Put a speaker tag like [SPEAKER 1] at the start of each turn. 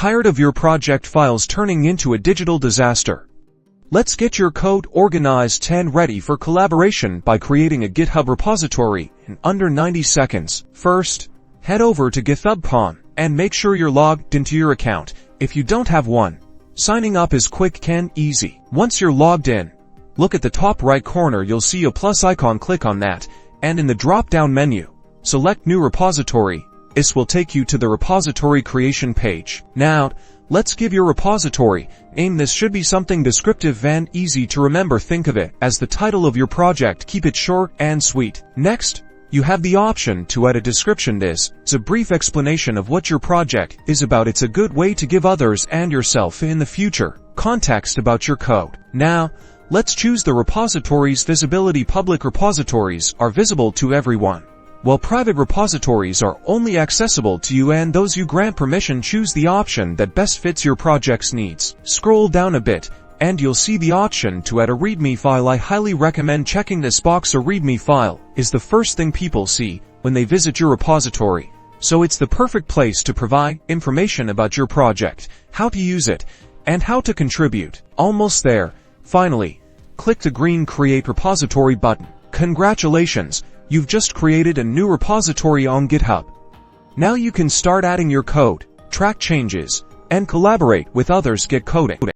[SPEAKER 1] Tired of your project files turning into a digital disaster? Let's get your code organized and ready for collaboration by creating a GitHub repository in under 90 seconds. First, head over to GitHub Homepage and make sure you're logged into your account. If you don't have one, signing up is quick and easy. Once you're logged in, look at the top right corner. You'll see a plus icon. Click on that, and in the drop-down menu, select New Repository. This will take you to the repository creation page. Now, let's give your repository name. This should be something descriptive and easy to remember. Think of it as the title of your project. Keep it short and sweet. Next, you have the option to add a description. This is a brief explanation of what your project is about. It's a good way to give others and yourself in the future context about your code. Now, let's choose the repository's visibility. Public repositories are visible to everyone, while private repositories are only accessible to you and those you grant permission. Choose the option that best fits your project's needs. Scroll down a bit, and you'll see the option to add a README file. I highly recommend checking this box. A README file is the first thing people see when they visit your repository, so it's the perfect place to provide information about your project, how to use it, and how to contribute. Almost there. Finally, click the green Create Repository button. Congratulations! You've just created a new repository on GitHub. Now you can start adding your code, track changes, and collaborate with others. Get coding.